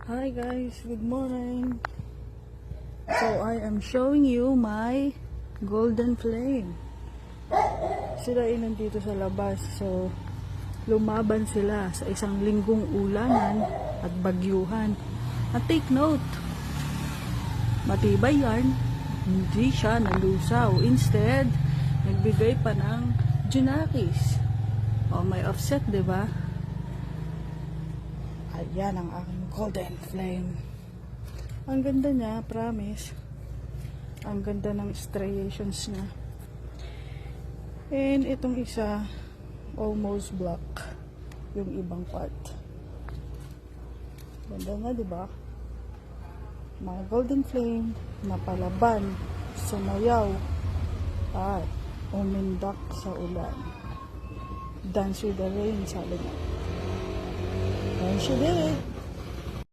Hi guys, good morning. So I am showing you my golden flame. Sila ay nandito sa labas. So lumaban sila sa isang linggong ulanan at bagyuhan. At take note, matibay yan, hindi siya nalusaw. Instead, nagbigay pa ng junakis. O may offset, diba? Ayan ang aking golden flame. Ang ganda niya, promise. Ang ganda ng striations niya. And itong isa, almost black. Yung ibang part. Ganda nga, diba? Mga golden flame na palaban, sumayaw, at umindak sa ulan. Dance with the rain, sabi niya. And she did it.